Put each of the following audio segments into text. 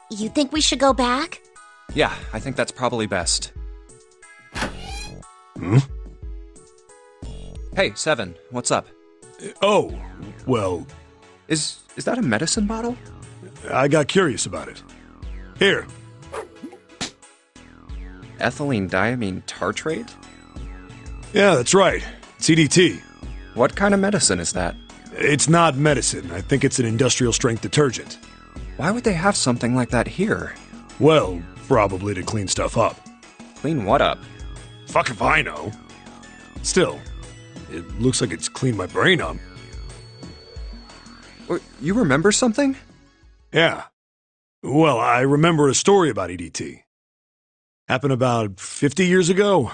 You think we should go back? Yeah, I think that's probably best. Hmm? Hey, Seven, what's up? Oh, well... Is that a medicine bottle? I got curious about it. Here. Ethylene diamine tartrate? Yeah, that's right. It's EDT. What kind of medicine is that? It's not medicine. I think it's an industrial-strength detergent. Why would they have something like that here? Well, probably to clean stuff up. Clean what up? Fuck if I know. Still, it looks like it's cleaned my brain up. You remember something? Yeah. Well, I remember a story about EDT. Happened about 50 years ago.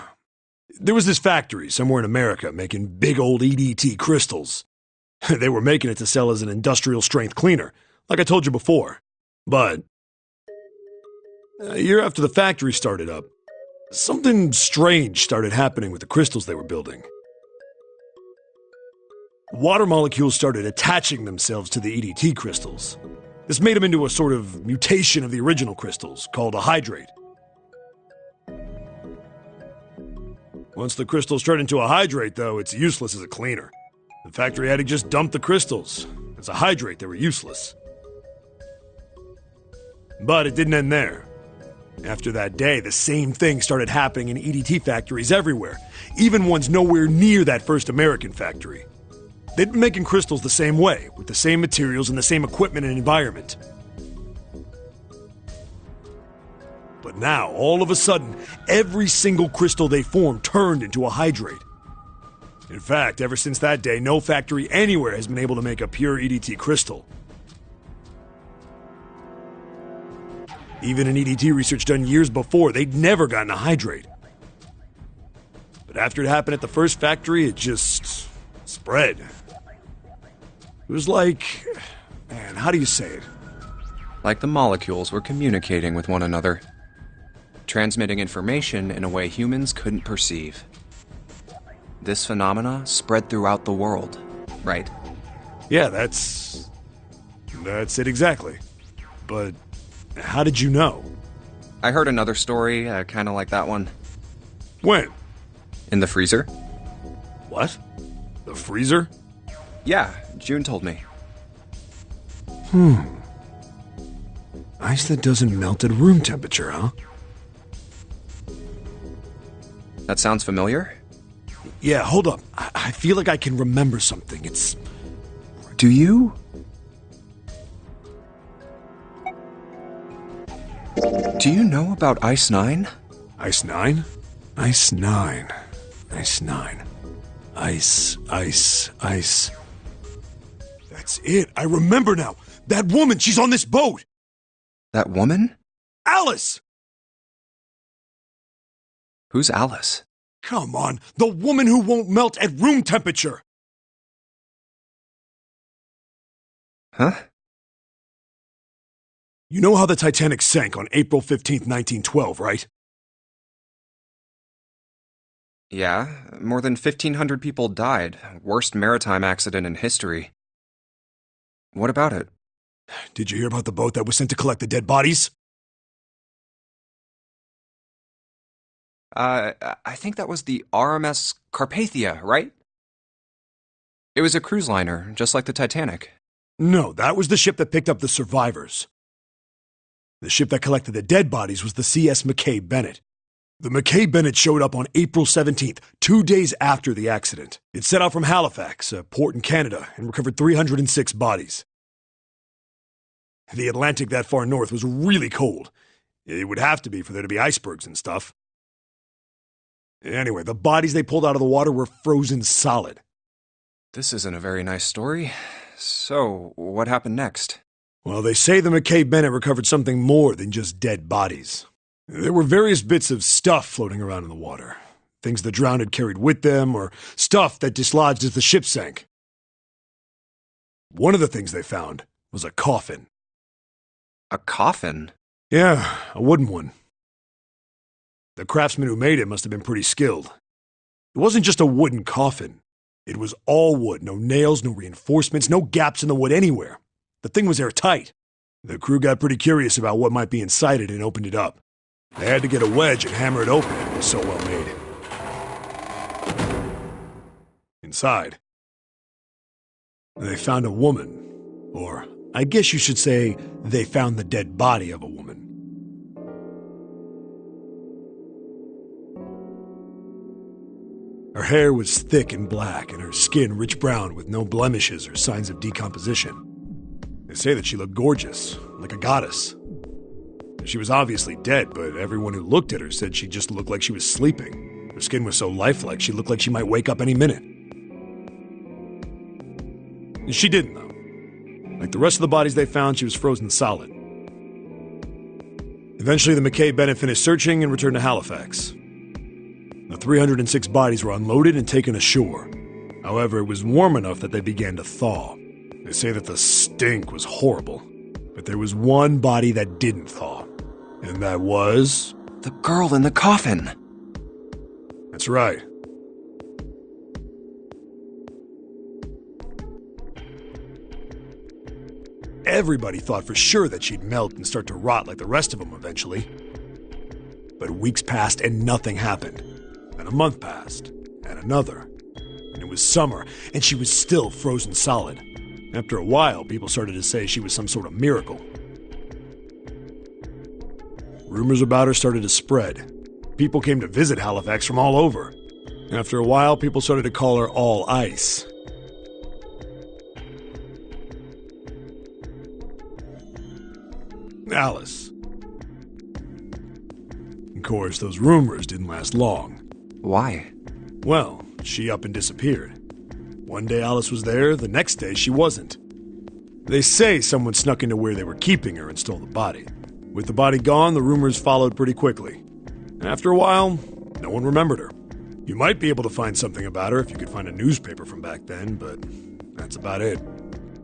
There was this factory somewhere in America making big old EDT crystals. They were making it to sell as an industrial strength cleaner, like I told you before. But a year after the factory started up, something strange started happening with the crystals they were building. Water molecules started attaching themselves to the EDT crystals. This made them into a sort of mutation of the original crystals, called a hydrate. Once the crystals turn into a hydrate, though, it's useless as a cleaner. The factory had to just dump the crystals. As a hydrate, they were useless. But it didn't end there. After that day, the same thing started happening in EDT factories everywhere, even ones nowhere near that first American factory. They'd been making crystals the same way, with the same materials and the same equipment and environment. But now, all of a sudden, every single crystal they formed turned into a hydrate. In fact, ever since that day, no factory anywhere has been able to make a pure EDT crystal. Even in EDT research done years before, they'd never gotten a hydrate. But after it happened at the first factory, it just spread. It was like... man, how do you say it? Like the molecules were communicating with one another, transmitting information in a way humans couldn't perceive. This phenomena spread throughout the world, right? Yeah, that's it exactly. But how did you know? I heard another story, kind of like that one. When? In the freezer? What? The freezer? Yeah, June told me. Ice that doesn't melt at room temperature, huh? That sounds familiar? Yeah, hold up. I feel like I can remember something. It's... Do you? Do you know about Ice 9? Ice 9? Ice 9. Ice 9. Ice. That's it. I remember now. That woman, she's on this boat. That woman? Alice! Who's Alice? Come on, the woman who won't melt at room temperature. Huh? You know how the Titanic sank on April 15th, 1912, right? Yeah, more than 1,500 people died. Worst maritime accident in history. What about it? Did you hear about the boat that was sent to collect the dead bodies? I think that was the RMS Carpathia, right? It was a cruise liner, just like the Titanic. No, that was the ship that picked up the survivors. The ship that collected the dead bodies was the CS McKay Bennett. The McKay Bennett showed up on April 17th, 2 days after the accident. It set out from Halifax, a port in Canada, and recovered 306 bodies. The Atlantic that far north was really cold. It would have to be for there to be icebergs and stuff. Anyway, the bodies they pulled out of the water were frozen solid. This isn't a very nice story. So, what happened next? Well, they say the McKay Bennett recovered something more than just dead bodies. There were various bits of stuff floating around in the water. Things the drowned had carried with them, or stuff that dislodged as the ship sank. One of the things they found was a coffin. A coffin? Yeah, a wooden one. The craftsman who made it must have been pretty skilled. It wasn't just a wooden coffin. It was all wood, no nails, no reinforcements, no gaps in the wood anywhere. The thing was airtight. The crew got pretty curious about what might be inside it and opened it up. They had to get a wedge and hammer it open. It was so well made. Inside, they found a woman. Or, I guess you should say, they found the dead body of a woman. Her hair was thick and black, and her skin rich brown with no blemishes or signs of decomposition. They say that she looked gorgeous, like a goddess. She was obviously dead, but everyone who looked at her said she just looked like she was sleeping. Her skin was so lifelike, she looked like she might wake up any minute. She didn't, though. Like the rest of the bodies they found, she was frozen solid. Eventually, the McKay-Bennett finished searching and returned to Halifax. The 306 bodies were unloaded and taken ashore. However, it was warm enough that they began to thaw. They say that the stink was horrible, but there was one body that didn't thaw, and that was... The girl in the coffin! That's right. Everybody thought for sure that she'd melt and start to rot like the rest of them eventually. But weeks passed and nothing happened. And a month passed, and another. And it was summer, and she was still frozen solid. After a while, people started to say she was some sort of miracle. Rumors about her started to spread. People came to visit Halifax from all over. After a while, people started to call her All Ice. Alice. Of course, those rumors didn't last long. Why? Well, she up and disappeared. One day Alice was there, the next day she wasn't. They say someone snuck into where they were keeping her and stole the body. With the body gone, the rumors followed pretty quickly. After a while, no one remembered her. You might be able to find something about her if you could find a newspaper from back then, but that's about it.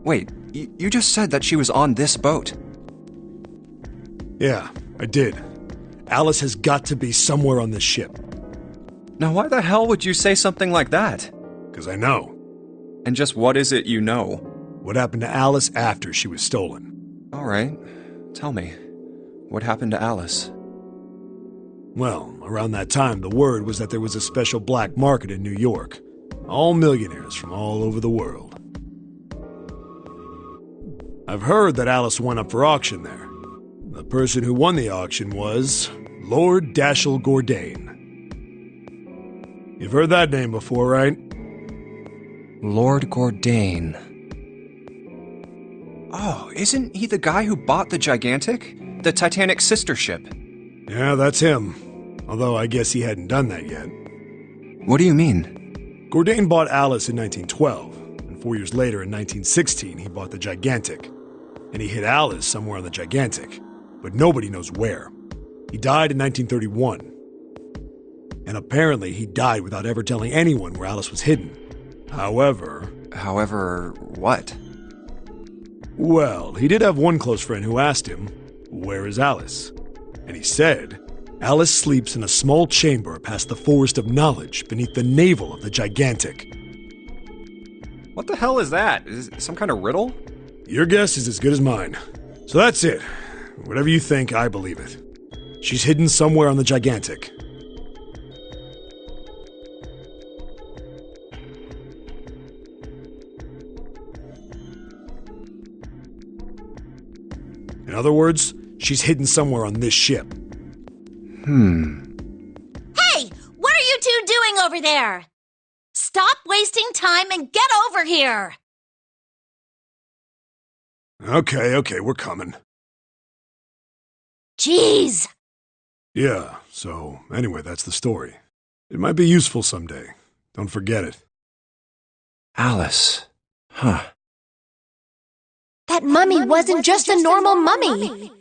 Wait, you just said that she was on this boat. Yeah, I did. Alice has got to be somewhere on this ship. Now why the hell would you say something like that? 'Cause I know. And just what is it you know? What happened to Alice after she was stolen? Alright, tell me. What happened to Alice? Well, around that time, the word was that there was a special black market in New York. All millionaires from all over the world. I've heard that Alice went up for auction there. The person who won the auction was Lord Dashiell Gordain. You've heard that name before, right? Lord Gordain. Oh, isn't he the guy who bought the Gigantic? The Titanic's sister ship? Yeah, that's him. Although I guess he hadn't done that yet. What do you mean? Gordain bought Alice in 1912, and 4 years later, in 1916, he bought the Gigantic. And he hid Alice somewhere on the Gigantic, but nobody knows where. He died in 1931. And apparently he died without ever telling anyone where Alice was hidden. However, what? Well, he did have one close friend who asked him, "Where is Alice?" And he said, "Alice sleeps in a small chamber past the Forest of Knowledge beneath the navel of the Gigantic." What the hell is that? Is it some kind of riddle? Your guess is as good as mine. So that's it. Whatever you think, I believe it. She's hidden somewhere on the Gigantic. In other words, she's hidden somewhere on this ship. Hey! What are you two doing over there? Stop wasting time and get over here! Okay, we're coming. Jeez! Yeah, so anyway, that's the story. It might be useful someday. Don't forget it. Alice. Huh. That mummy wasn't just a normal mummy.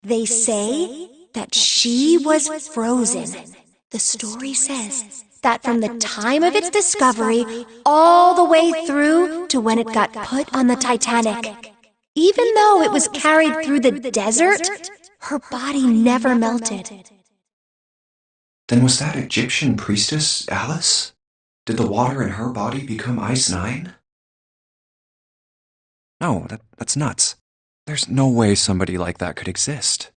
They say that she was frozen. The story says that from the time of its discovery all the way through to when it got put on the Titanic. Even though it was carried through the desert, her body never melted. Then was that Egyptian priestess Alice? Did the water in her body become Ice 9? No, that's nuts. There's no way somebody like that could exist.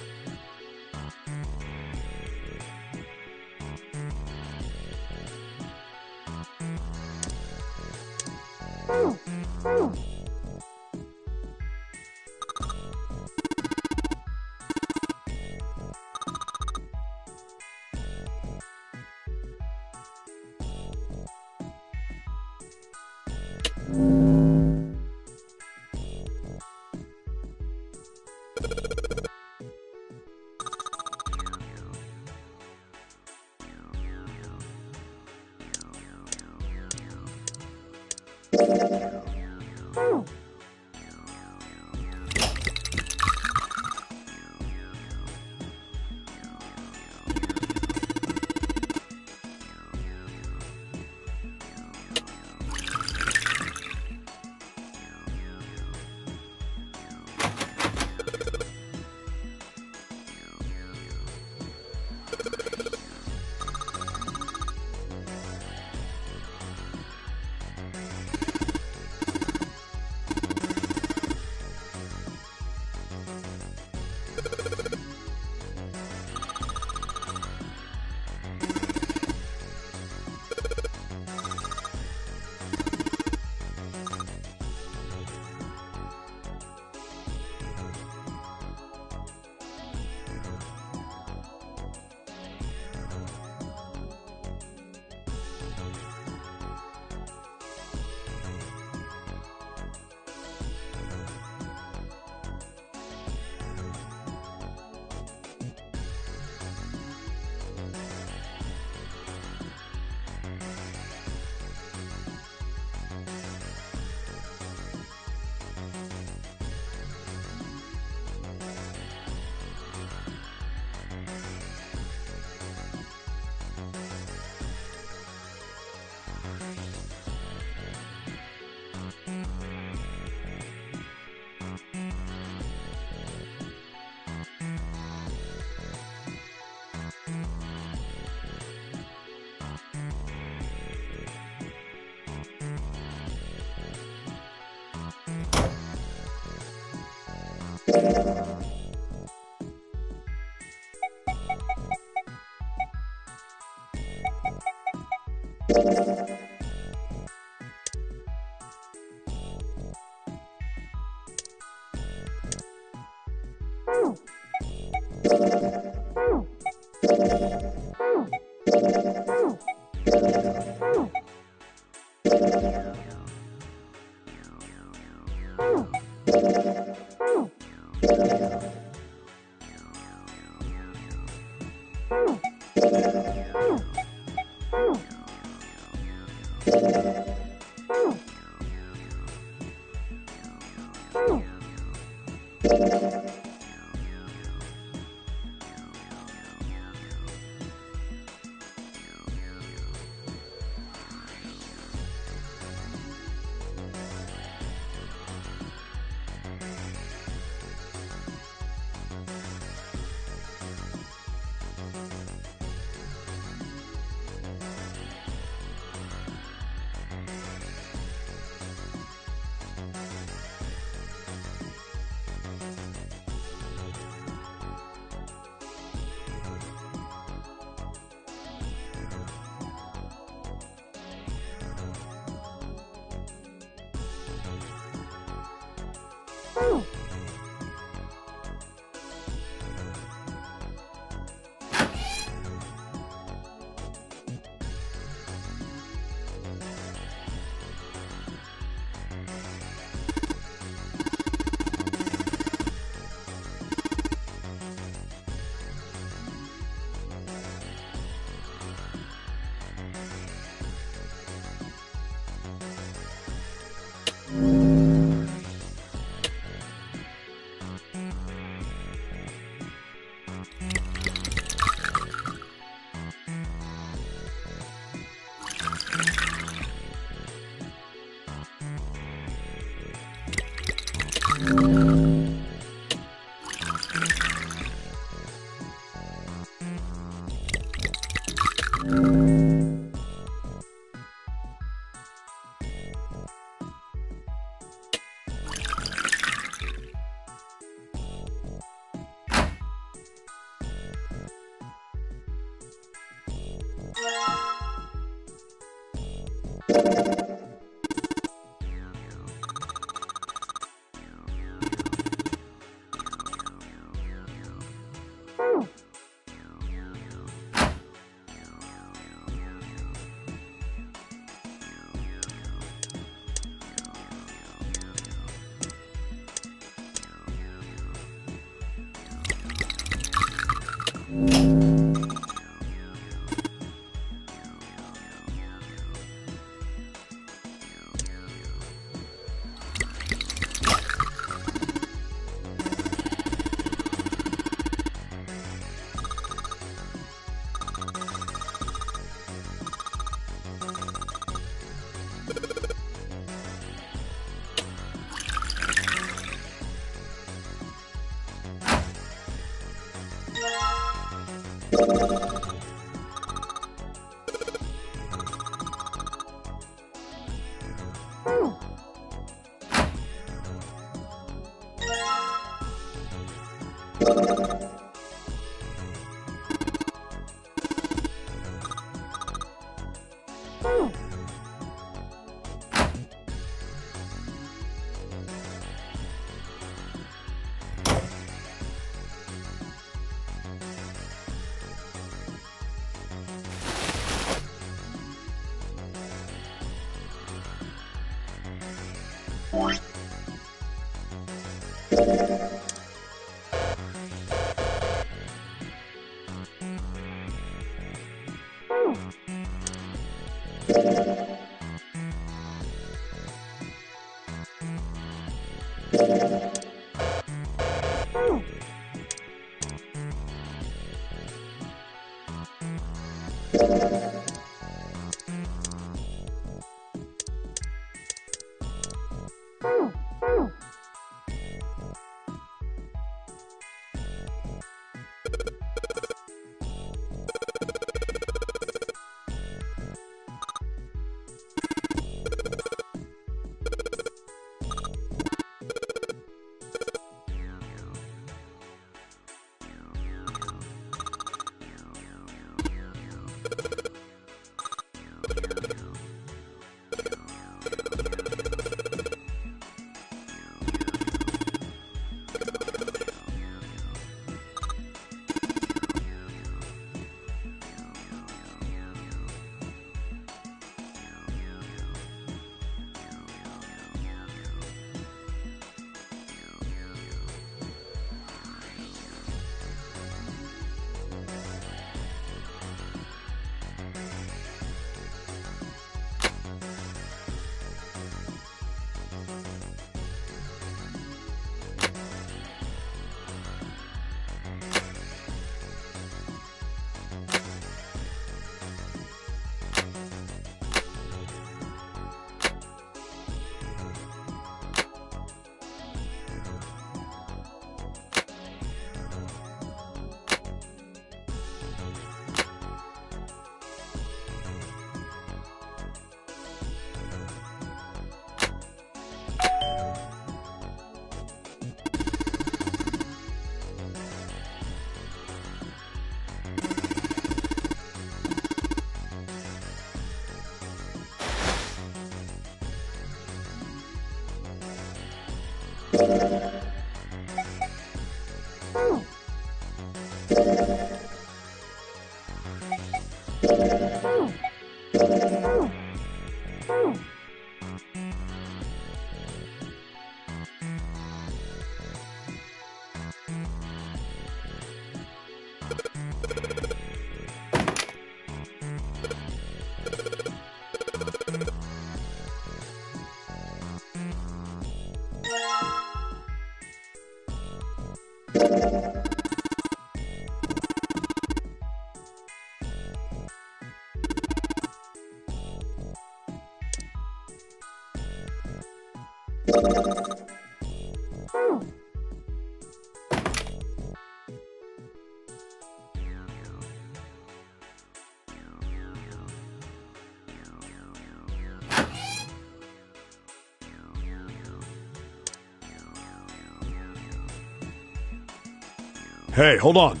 Hey, hold on.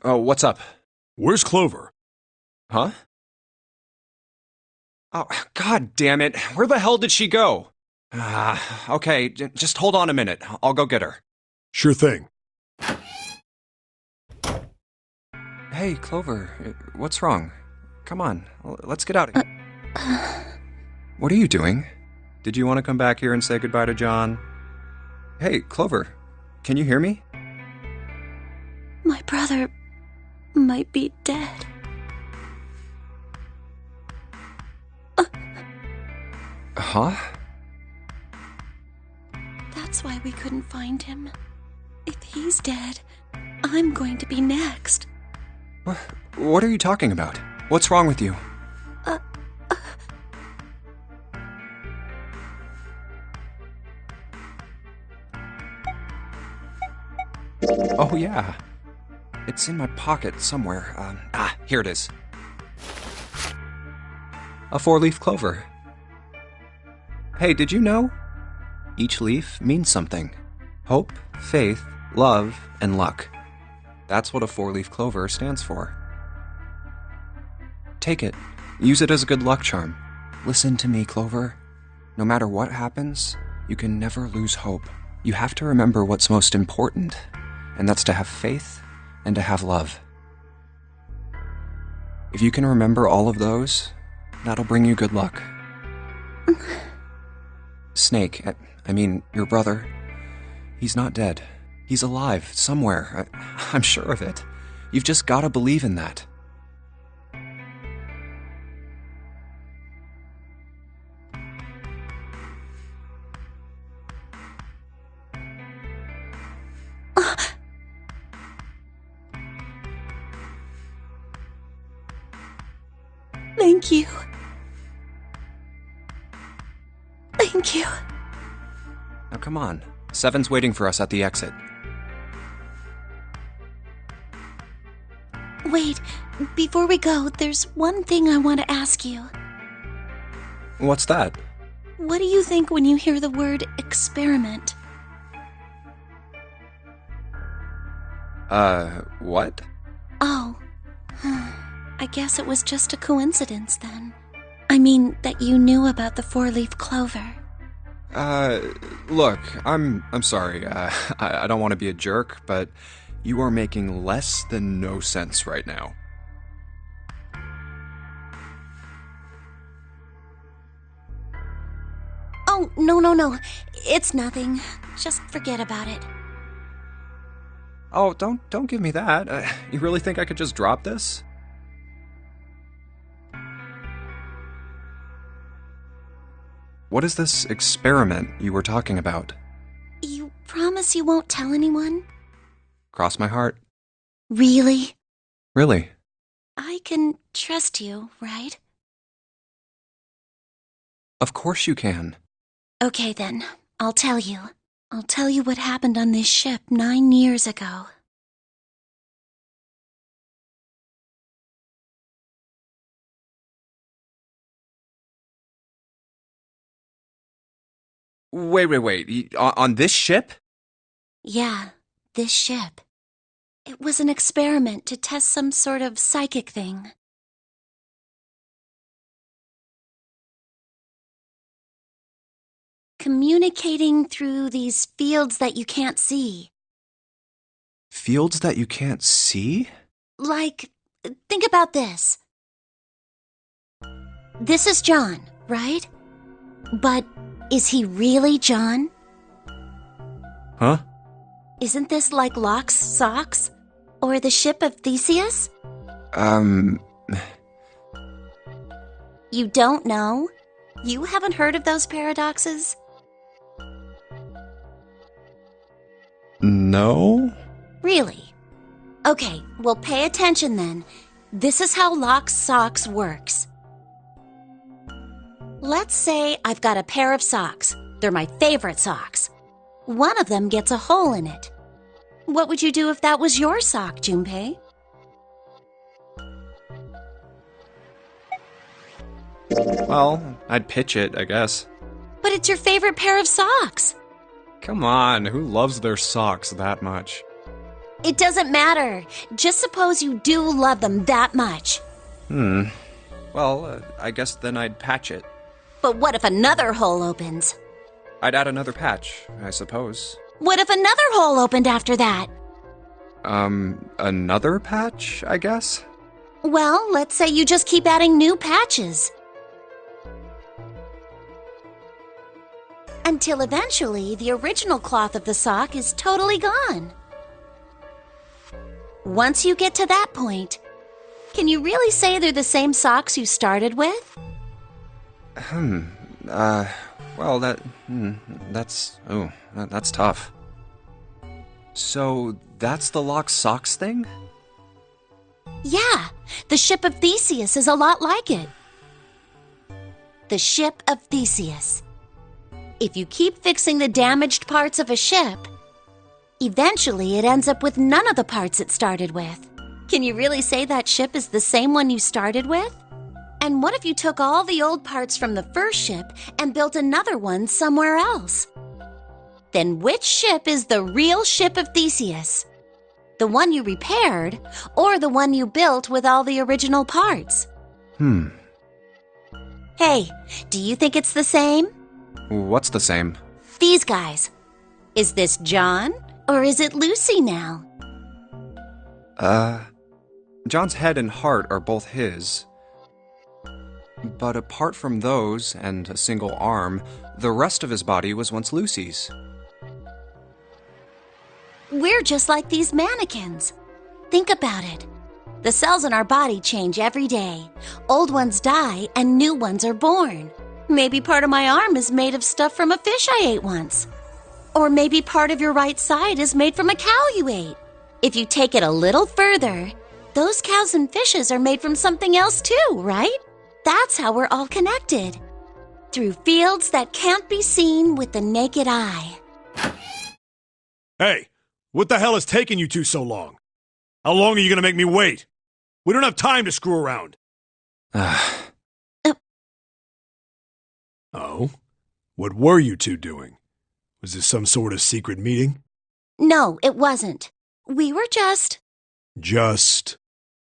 Oh, what's up? Where's Clover? Huh? Oh, God damn it. Where the hell did she go? Okay, just hold on a minute. I'll go get her. Sure thing. Hey, Clover, what's wrong? Come on, let's get out of here. What are you doing? Did you want to come back here and say goodbye to John? Hey, Clover, can you hear me? My brother might be dead. Huh? That's why we couldn't find him. If he's dead, I'm going to be next. What are you talking about? What's wrong with you? Oh, yeah. It's in my pocket somewhere. Here it is. A 4-leaf clover. Hey, did you know? Each leaf means something. Hope, faith, love, and luck. That's what a 4-leaf clover stands for. Take it. Use it as a good luck charm. Listen to me, Clover. No matter what happens, you can never lose hope. You have to remember what's most important, and that's to have faith and to have love. If you can remember all of those, that'll bring you good luck. Snake, I mean, your brother, he's not dead. He's alive, somewhere. I'm sure of it. You've just gotta believe in that. Thank you. Thank you. Now come on. Seven's waiting for us at the exit. Wait, before we go, there's one thing I want to ask you. What's that? What do you think when you hear the word experiment? What? Oh. I guess it was just a coincidence then. I mean, that you knew about the 4-leaf clover. Look, I'm sorry. I don't want to be a jerk, but you are making less than no sense right now. Oh, no. It's nothing. Just forget about it. Oh, don't give me that. You really think I could just drop this? What is this experiment you were talking about? You promise you won't tell anyone? Cross my heart. Really? Really? I can trust you, right? Of course you can. Okay then, I'll tell you. I'll tell you what happened on this ship 9 years ago. Wait. On this ship? Yeah, this ship. It was an experiment to test some sort of psychic thing. Communicating through these fields that you can't see. Fields that you can't see? Like, think about this. This is John, right? But is he really John? Huh? Isn't this like Locke's socks? Or the ship of Theseus? You don't know? You haven't heard of those paradoxes? No? Really? Okay, well pay attention then. This is how Locke's socks works. Let's say I've got a pair of socks. They're my favorite socks. One of them gets a hole in it. What would you do if that was your sock, Junpei? Well, I'd pitch it, I guess. But it's your favorite pair of socks. Come on, who loves their socks that much? It doesn't matter. Just suppose you do love them that much. Well, I guess then I'd patch it. But what if another hole opens? I'd add another patch, I suppose. What if another hole opened after that? Another patch, I guess? Well, let's say you just keep adding new patches. Until eventually, the original cloth of the sock is totally gone. Once you get to that point, can you really say they're the same socks you started with? Well, that's tough. So, that's the locked socks thing? Yeah, the ship of Theseus is a lot like it. The ship of Theseus. If you keep fixing the damaged parts of a ship, eventually it ends up with none of the parts it started with. Can you really say that ship is the same one you started with? And what if you took all the old parts from the first ship and built another one somewhere else? Then which ship is the real ship of Theseus? The one you repaired, or the one you built with all the original parts? Hey, do you think it's the same? What's the same? These guys. Is this John, or is it Lucy now? John's head and heart are both his. But apart from those, and a single arm, the rest of his body was once Lucy's. We're just like these mannequins. Think about it. The cells in our body change every day. Old ones die and new ones are born. Maybe part of my arm is made of stuff from a fish I ate once. Or maybe part of your right side is made from a cow you ate. If you take it a little further, those cows and fishes are made from something else too, right? That's how we're all connected. Through fields that can't be seen with the naked eye. Hey, what the hell is taking you two so long? How long are you gonna make me wait? We don't have time to screw around. Oh? What were you two doing? Was this some sort of secret meeting? No, it wasn't. We were just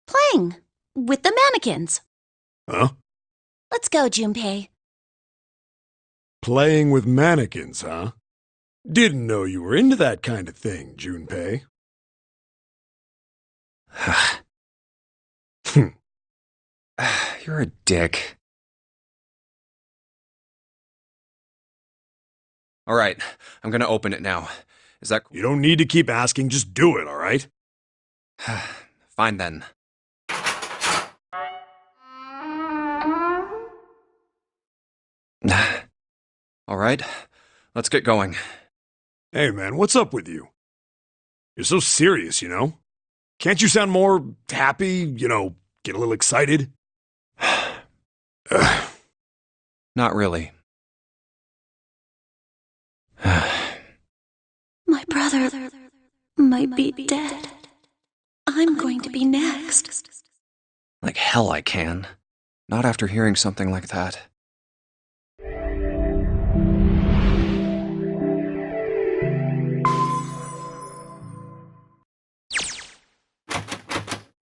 playing with the mannequins. Huh? Let's go, Junpei. Playing with mannequins, huh? Didn't know you were into that kind of thing, Junpei. You're a dick. All right, I'm gonna open it now. Is that cool? You don't need to keep asking, just do it, all right? Fine then. All right, let's get going. Hey, man, what's up with you? You're so serious, you know? Can't you sound more happy, get a little excited? Not really. My brother might be dead. I'm going to be next. Like hell I can. Not after hearing something like that.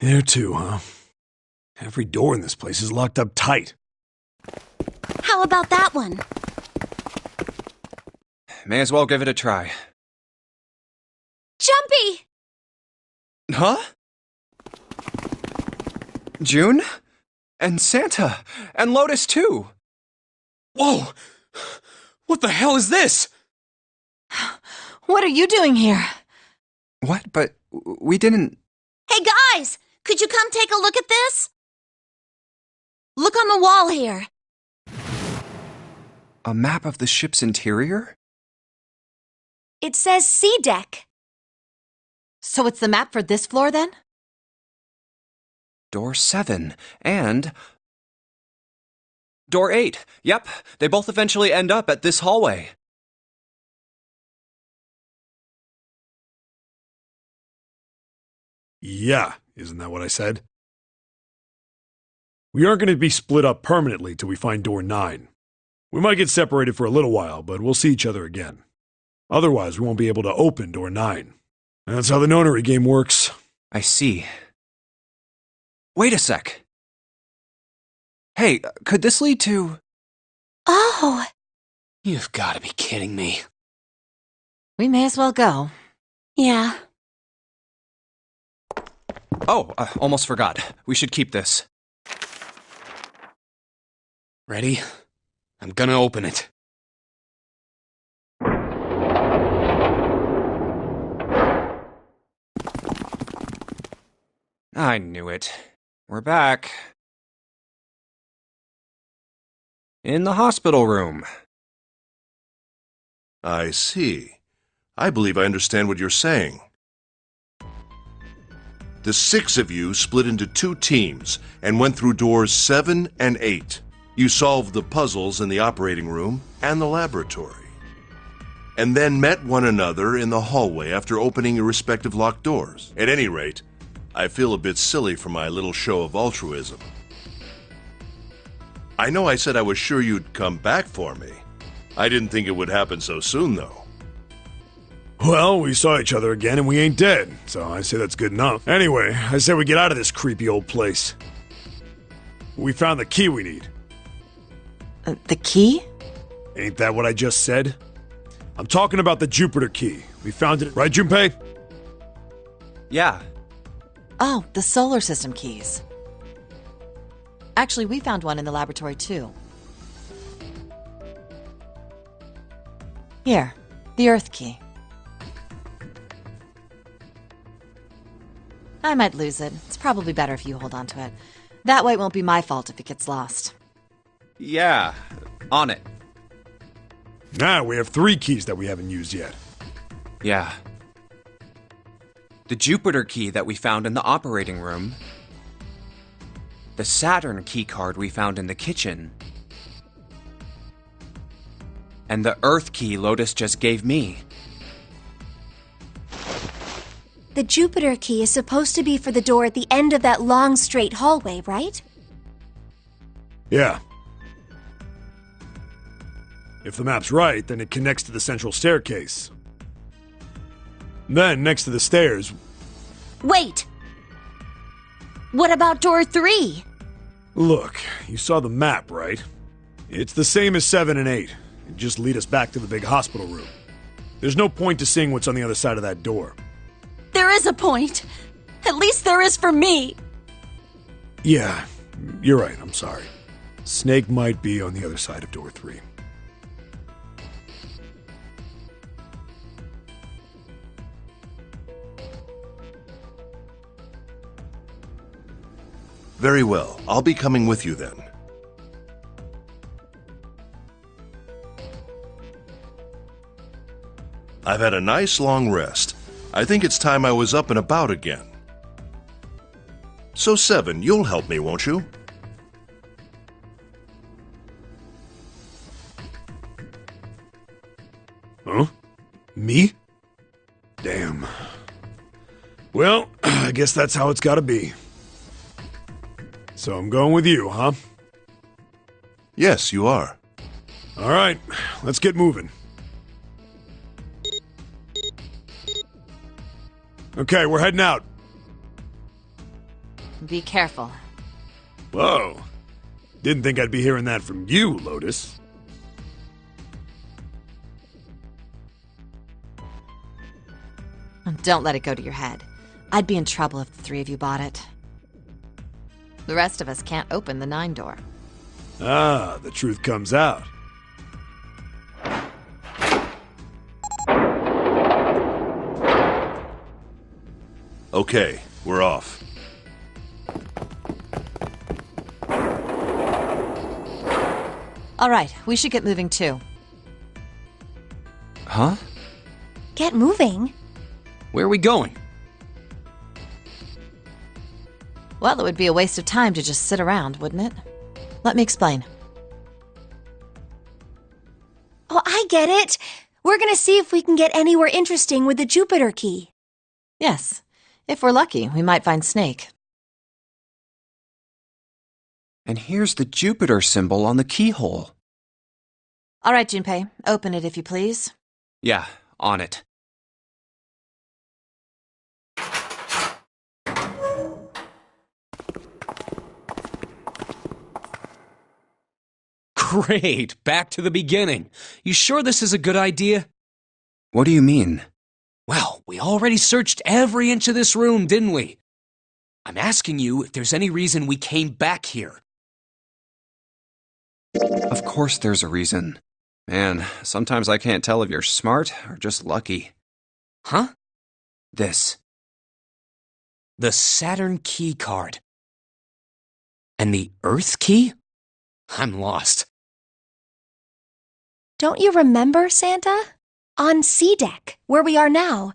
There too, huh? Every door in this place is locked up tight. How about that one? May as well give it a try. Jumpy! Huh? June? And Santa? And Lotus too? Whoa! What the hell is this? What are you doing here? What? But we didn't... Hey guys! Could you come take a look at this? Look on the wall here. A map of the ship's interior? It says C deck. So it's the map for this floor then? Door 7 and... Door 8. Yep, they both eventually end up at this hallway. Yeah, isn't that what I said? We aren't going to be split up permanently till we find door 9. We might get separated for a little while, but we'll see each other again. Otherwise, we won't be able to open door 9. That's how the Nonary game works. I see. Wait a sec. Hey, could this lead to... Oh, You've got to be kidding me. We may as well go. yeah. Oh, almost forgot. We should keep this. Ready? I'm gonna open it. I knew it. We're back. In the hospital room. I see. I believe I understand what you're saying. The 6 of you split into 2 teams and went through doors 7 and 8. You solved the puzzles in the operating room and the laboratory, and then met one another in the hallway after opening your respective locked doors. At any rate, I feel a bit silly for my little show of altruism. I know I said I was sure you'd come back for me. I didn't think it would happen so soon, though. Well, we saw each other again and we ain't dead, so I say that's good enough. Anyway, I say we get out of this creepy old place. We found the key we need. The key? Ain't that what I just said? I'm talking about the Jupiter key. We found it, right, Junpei? Yeah. Oh, the solar system keys. Actually, we found one in the laboratory, too. Here, the Earth key. I might lose it. It's probably better if you hold on to it. That way it won't be my fault if it gets lost. Yeah. On it. Now we have 3 keys that we haven't used yet. Yeah. The Jupiter key that we found in the operating room. The Saturn key card we found in the kitchen. And the Earth key Lotus just gave me. The Jupiter key is supposed to be for the door at the end of that long, straight hallway, right? Yeah. If the map's right, then it connects to the central staircase. Then, next to the stairs... Wait! What about door 3? Look, you saw the map, right? It's the same as 7 and 8. It just lead us back to the big hospital room. There's no point to seeing what's on the other side of that door. There is a point. At least there is for me. Yeah, you're right, I'm sorry. Snake might be on the other side of door 3. Very well. I'll be coming with you then. I've had a nice long rest. I think it's time I was up and about again. So 7, you'll help me, won't you? Huh? Me? Damn. Well, I guess that's how it's gotta be. So I'm going with you, huh? Yes, you are. All right, let's get moving. Okay, we're heading out. Be careful. Whoa. Didn't think I'd be hearing that from you, Lotus. Don't let it go to your head. I'd be in trouble if the 3 of you bought it. The rest of us can't open the 9 door. Ah, the truth comes out. Okay, we're off. All right, we should get moving too. Huh? Get moving. Where are we going? Well, it would be a waste of time to just sit around, wouldn't it? Let me explain. Oh, I get it. We're gonna see if we can get anywhere interesting with the Jupiter key. Yes. If we're lucky, we might find Snake. And here's the Jupiter symbol on the keyhole. All right, Junpei, open it if you please. Yeah, on it. Great, back to the beginning. You sure this is a good idea? What do you mean? Well, we already searched every inch of this room, didn't we? I'm asking you if there's any reason we came back here. Of course there's a reason. Man, sometimes I can't tell if you're smart or just lucky. Huh? This. The Saturn key card. And the Earth key? I'm lost. Don't you remember, Santa? On C deck, where we are now,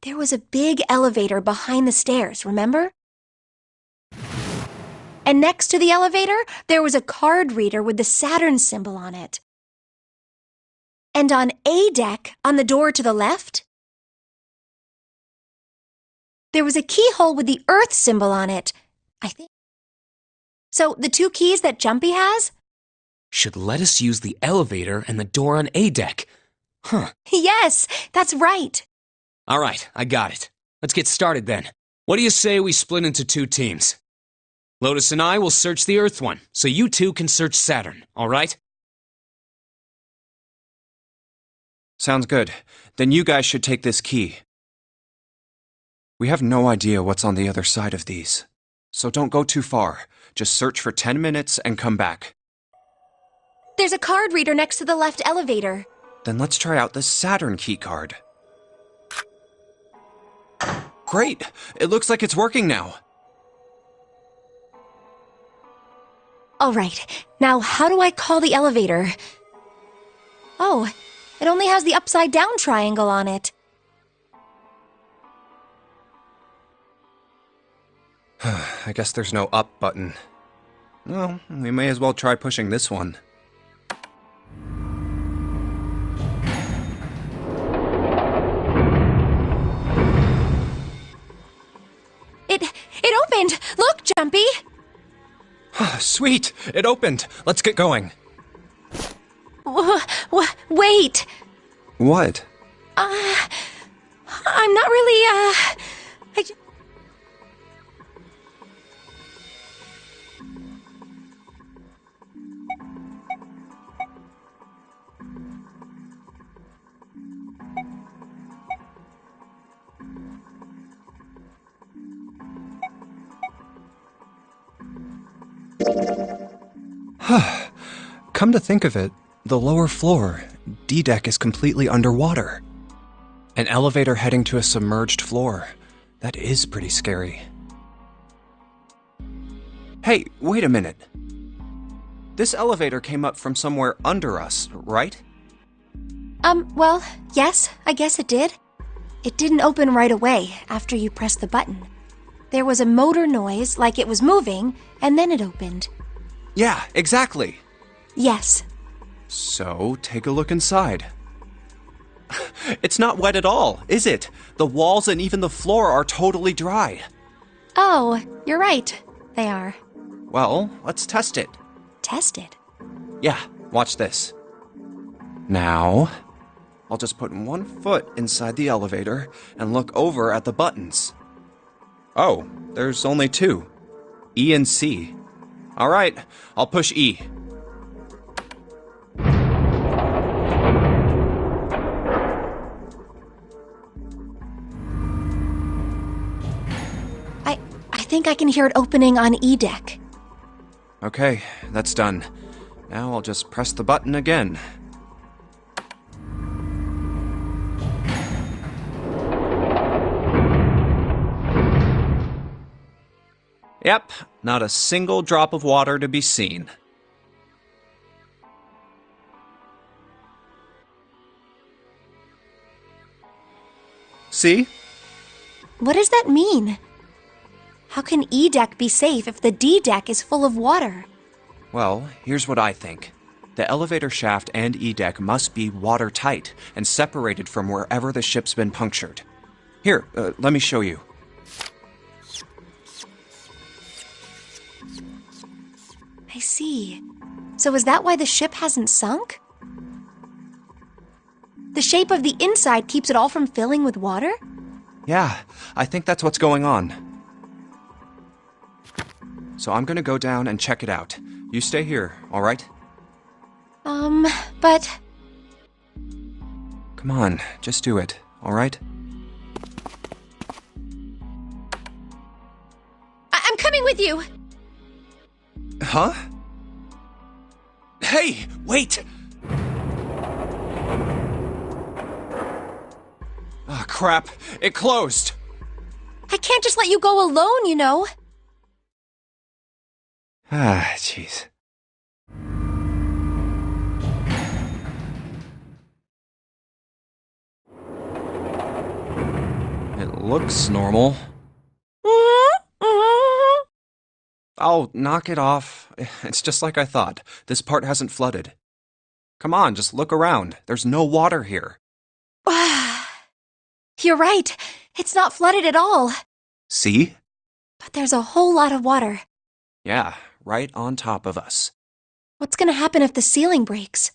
there was a big elevator behind the stairs, remember? And next to the elevator, there was a card reader with the Saturn symbol on it. And on A deck, on the door to the left, there was a keyhole with the Earth symbol on it, I think. So the two keys that Jumpy has? Should let us use the elevator and the door on A deck. Huh. Yes, that's right. All right, I got it. Let's get started then. What do you say we split into 2 teams? Lotus and I will search the Earth one, so you 2 can search Saturn, all right? Sounds good. Then you guys should take this key. We have no idea what's on the other side of these. So don't go too far. Just search for 10 minutes and come back. There's a card reader next to the left elevator. Then let's try out the Saturn key card. Great! It looks like it's working now. All right, now how do I call the elevator? Oh, it only has the upside-down triangle on it. I guess there's no up button. Well, we may as well try pushing this one. It opened! Look, Jumpy! Sweet! It opened! Let's get going. Wait! What? I'm not really, Come to think of it, the lower floor, D-deck, is completely underwater. An elevator heading to a submerged floor. That is pretty scary. Hey, wait a minute. This elevator came up from somewhere under us, right? Well, yes, I guess it did. It didn't open right away after you pressed the button. There was a motor noise like it was moving, and then it opened. Yeah, exactly. Yes. So, take a look inside. It's not wet at all, is it? The walls and even the floor are totally dry. Oh, you're right. They are. Well, let's test it. Test it. Yeah, watch this. Now, I'll just put one foot inside the elevator and look over at the buttons. Oh, there's only 2. E and C. All right, I'll push E. I think I can hear it opening on E deck. Okay, that's done. Now I'll just press the button again. Yep, not a single drop of water to be seen. See? What does that mean? How can E deck be safe if the D deck is full of water? Well, here's what I think. The elevator shaft and E-deck must be watertight and separated from wherever the ship's been punctured. Here, let me show you. I see. So is that why the ship hasn't sunk? The shape of the inside keeps it all from filling with water? Yeah, I think that's what's going on. So I'm gonna go down and check it out. You stay here, all right? But... Come on, just do it, alright? I'm coming with you! Huh? Hey, wait! Ah, crap. It closed. I can't just let you go alone, you know. Ah, jeez. It looks normal. Oh, knock it off. It's just like I thought. This part hasn't flooded. Come on, just look around. There's no water here. You're right. It's not flooded at all. See? But there's a whole lot of water. Yeah, right on top of us. What's gonna happen if the ceiling breaks?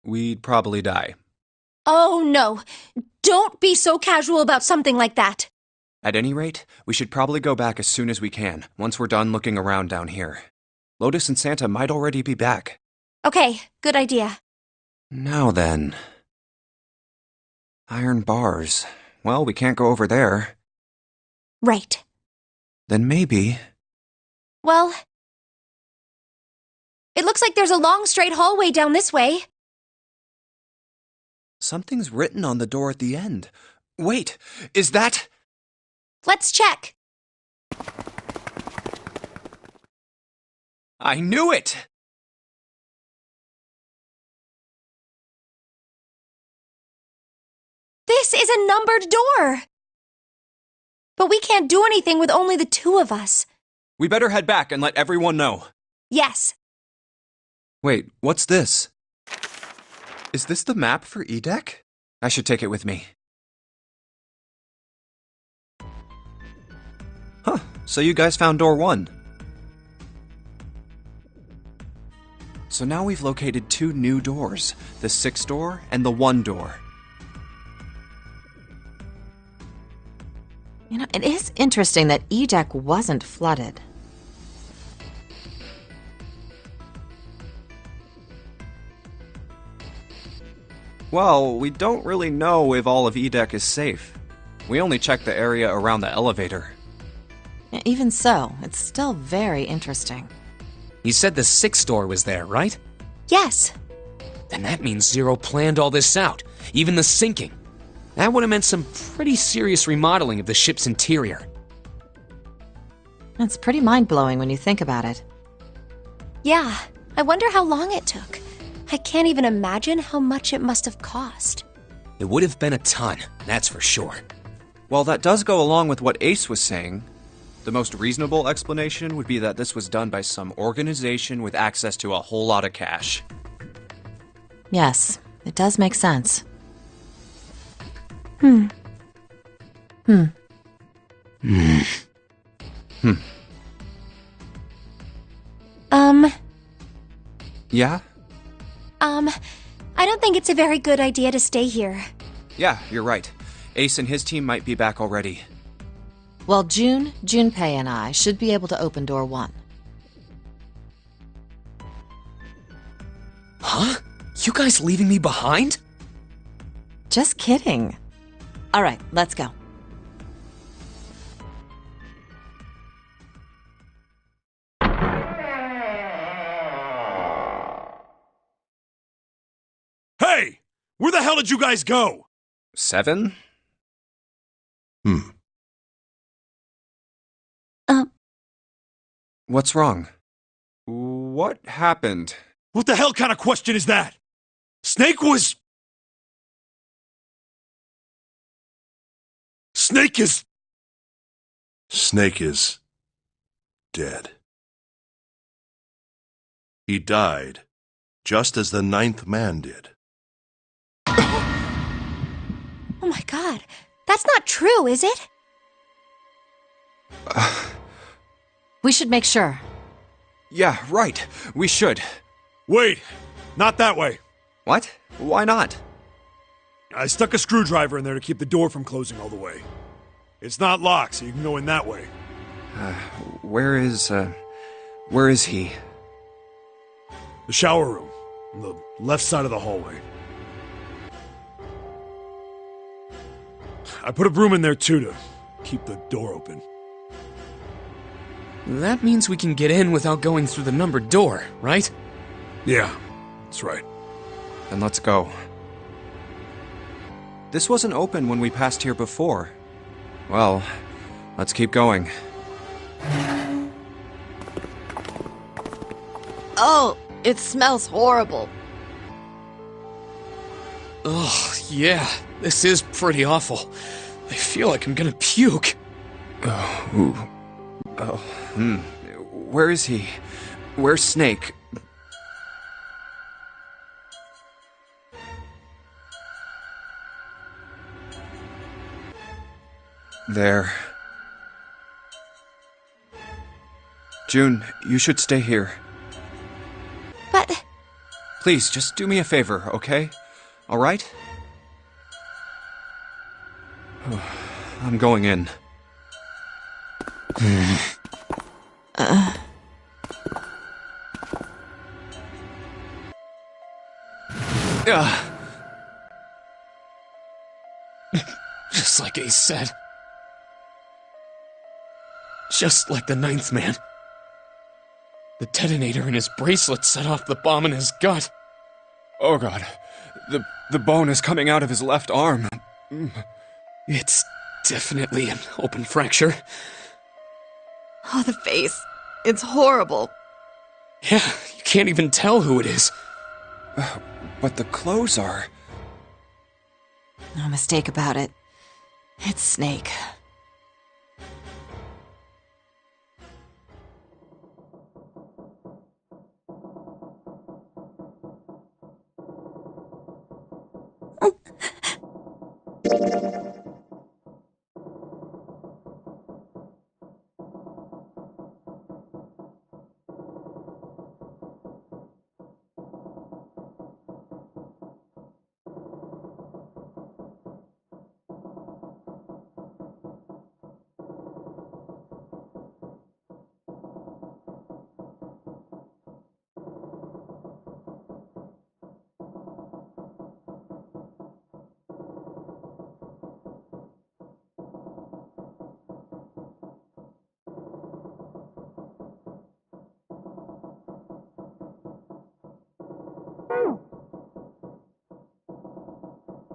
We'd probably die. Oh, no. Don't be so casual about something like that. At any rate, we should probably go back as soon as we can, once we're done looking around down here. Lotus and Santa might already be back. Okay, good idea. Now then. Iron bars. Well, we can't go over there. Right. Then maybe... Well... It looks like there's a long straight hallway down this way. Something's written on the door at the end. Wait, is that... Let's check. I knew it! This is a numbered door. But we can't do anything with only the two of us. We better head back and let everyone know. Yes. Wait, what's this? Is this the map for Edek? I should take it with me. Huh, so you guys found door 1. So now we've located 2 new doors, the 6 door and the 1 door. You know, it is interesting that Edek wasn't flooded. Well, we don't really know if all of Edek is safe. We only checked the area around the elevator. Even so, it's still very interesting. You said the 6th door was there, right? Yes. Then that means Zero planned all this out, even the sinking. That would have meant some pretty serious remodeling of the ship's interior. It's pretty mind-blowing when you think about it. Yeah, I wonder how long it took. I can't even imagine how much it must have cost. It would have been a ton, that's for sure. Well, that does go along with what Ace was saying. The most reasonable explanation would be that this was done by some organization with access to a whole lot of cash. Yes, it does make sense. Yeah? I don't think it's a very good idea to stay here. Yeah, you're right. Ace and his team might be back already. Well, Junpei and I should be able to open door 1. Huh? You guys leaving me behind? Just kidding. All right, let's go. Hey! Where the hell did you guys go? 7? What's wrong? What happened? What the hell kind of question is that? Snake was... Snake is dead. He died, just as the 9th man did. Oh my god, that's not true, is it? We should make sure. Yeah, right. We should. Wait, not that way. What? Why not? I stuck a screwdriver in there to keep the door from closing all the way. It's not locked, so you can go in that way. Where is he? The shower room, on the left side of the hallway. I put a broom in there too to keep the door open. That means we can get in without going through the numbered door, right? Yeah, that's right. Then let's go. This wasn't open when we passed here before. Well, let's keep going. Oh, it smells horrible. Ugh, yeah, this is pretty awful. I feel like I'm gonna puke. Where is he? Where's Snake? There. June, you should stay here. But... Please, just do me a favor, okay? All right? I'm going in. Just like Ace said. Just like the ninth man. The detonator in his bracelet set off the bomb in his gut. Oh god, the bone is coming out of his left arm. It's definitely an open fracture. Oh, the face. It's horrible. Yeah, you can't even tell who it is. But the clothes are... No mistake about it. It's Snake.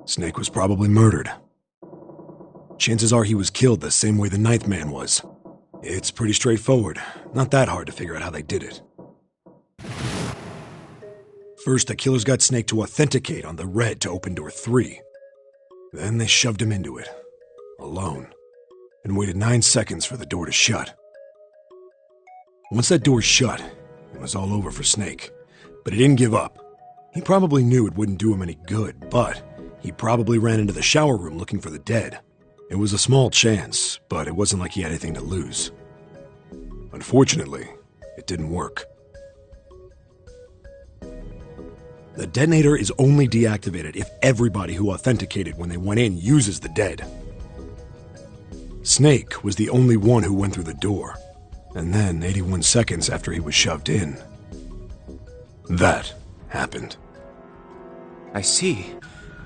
Snake was probably murdered. Chances are he was killed the same way the ninth man was. It's pretty straightforward. Not that hard to figure out how they did it. First, the killers got Snake to authenticate on the red to open door 3. Then they shoved him into it, alone, and waited 9 seconds for the door to shut. Once that door shut, it was all over for Snake. But he didn't give up. He probably knew it wouldn't do him any good, but he probably ran into the shower room looking for the dead. It was a small chance, but it wasn't like he had anything to lose. Unfortunately, it didn't work. The detonator is only deactivated if everybody who authenticated when they went in uses the dead. Snake was the only one who went through the door, and then 81 seconds after he was shoved in, that happened. I see.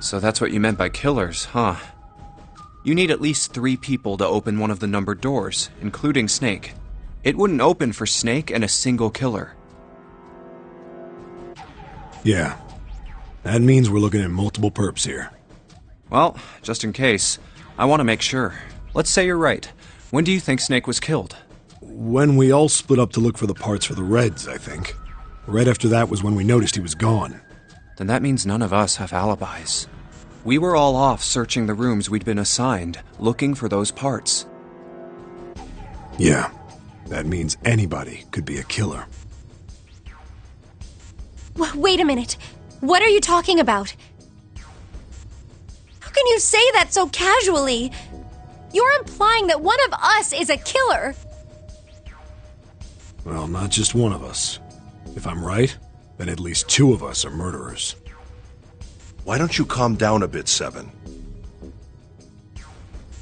So that's what you meant by killers, huh? You need at least 3 people to open one of the numbered doors, including Snake. It wouldn't open for Snake and a single killer. Yeah. That means we're looking at multiple perps here. Well, just in case, I want to make sure. Let's say you're right. When do you think Snake was killed? When we all split up to look for the parts for the Reds, I think. Right after that was when we noticed he was gone. Then that means none of us have alibis. We were all off searching the rooms we'd been assigned, looking for those parts. Yeah. That means anybody could be a killer. Wait a minute. What are you talking about? How can you say that so casually? You're implying that one of us is a killer. Well, not just one of us. If I'm right, then at least 2 of us are murderers. Why don't you calm down a bit, Seven?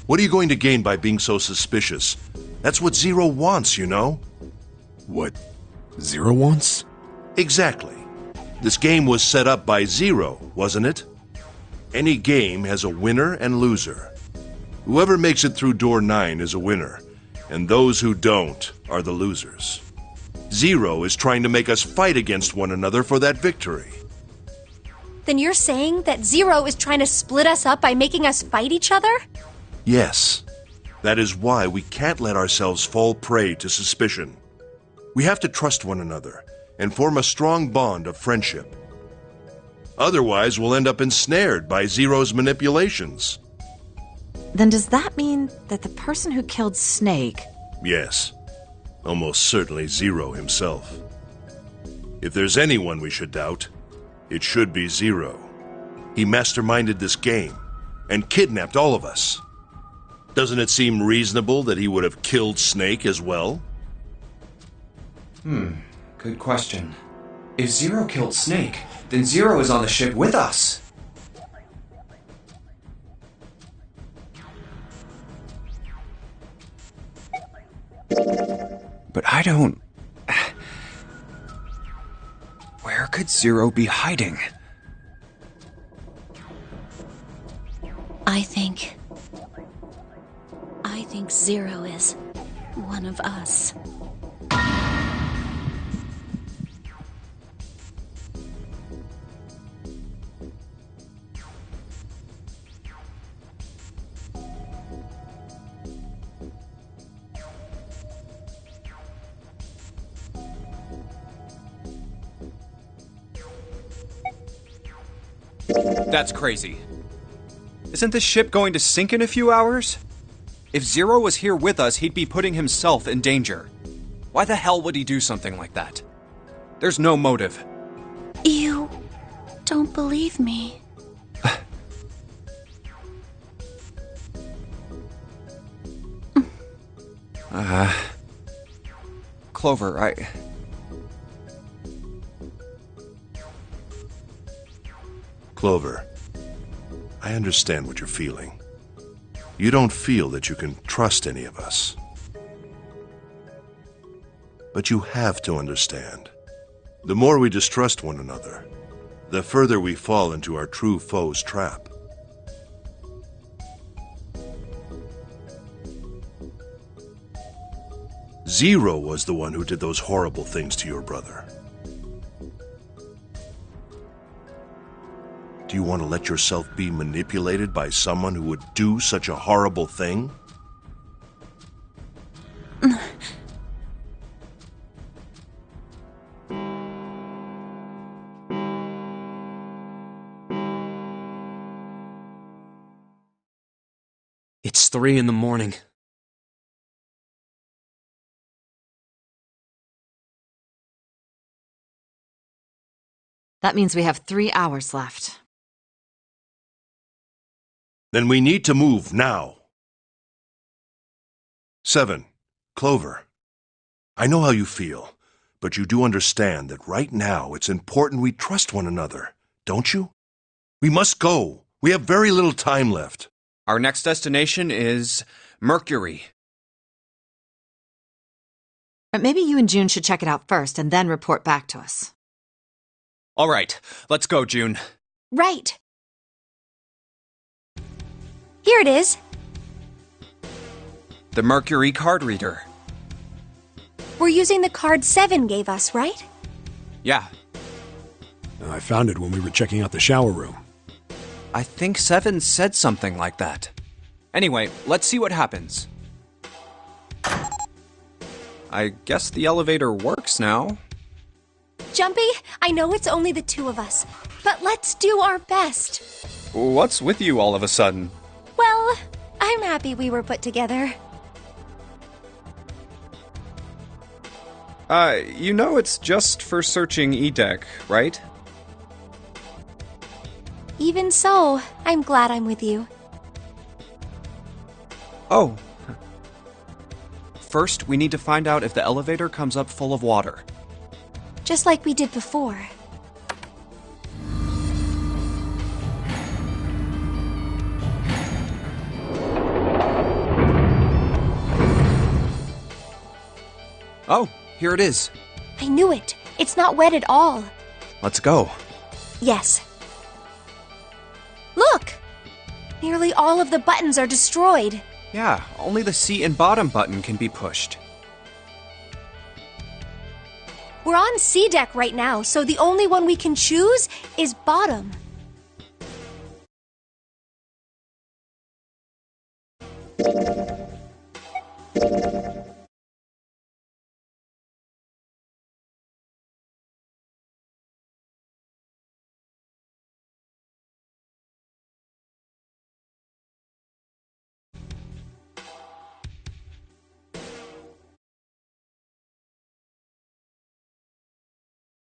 What are you going to gain by being so suspicious? That's what Zero wants, you know? What Zero wants? Exactly. This game was set up by Zero, wasn't it? Any game has a winner and loser. Whoever makes it through door 9 is a winner, and those who don't are the losers. Zero is trying to make us fight against one another for that victory. Then you're saying that Zero is trying to split us up by making us fight each other? Yes. That is why we can't let ourselves fall prey to suspicion. We have to trust one another and form a strong bond of friendship. Otherwise, we'll end up ensnared by Zero's manipulations. Then does that mean that the person who killed Snake... Yes. Almost certainly Zero himself. If there's anyone we should doubt, it should be Zero. He masterminded this game and kidnapped all of us. Doesn't it seem reasonable that he would have killed Snake as well? Good question. If Zero killed Snake, then Zero is on the ship with us. But I don't... Where could Zero be hiding? I think Zero is one of us. That's crazy. Isn't this ship going to sink in a few hours? If Zero was here with us, he'd be putting himself in danger. Why the hell would he do something like that? There's no motive. You don't believe me. Clover, Clover, I understand what you're feeling. You don't feel that you can trust any of us. But you have to understand. The more we distrust one another, the further we fall into our true foe's trap. Zero was the one who did those horrible things to your brother. Do you want to let yourself be manipulated by someone who would do such a horrible thing? It's 3 a.m. That means we have 3 hours left. Then we need to move now. 7. Clover. I know how you feel, but you do understand that right now it's important we trust one another, don't you? We must go. We have very little time left. Our next destination is Mercury. But maybe you and June should check it out first and then report back to us. All right, let's go, June. Right. Here it is. The Mercury card reader. We're using the card 7 gave us, right? Yeah, I found it when we were checking out the shower room. I think 7 said something like that. Anyway, let's see what happens. I guess the elevator works now. Jumpy, I know it's only the 2 of us, but let's do our best. What's with you all of a sudden? Well, I'm happy we were put together. You know it's just for searching E-Deck, right? Even so, I'm glad I'm with you. Oh. First, we need to find out if the elevator comes up full of water. Just like we did before. Oh, here it is. I knew it. It's not wet at all. Let's go. Yes. Look! Nearly all of the buttons are destroyed. Yeah, only the seat and bottom button can be pushed. We're on C deck right now, so the only one we can choose is bottom.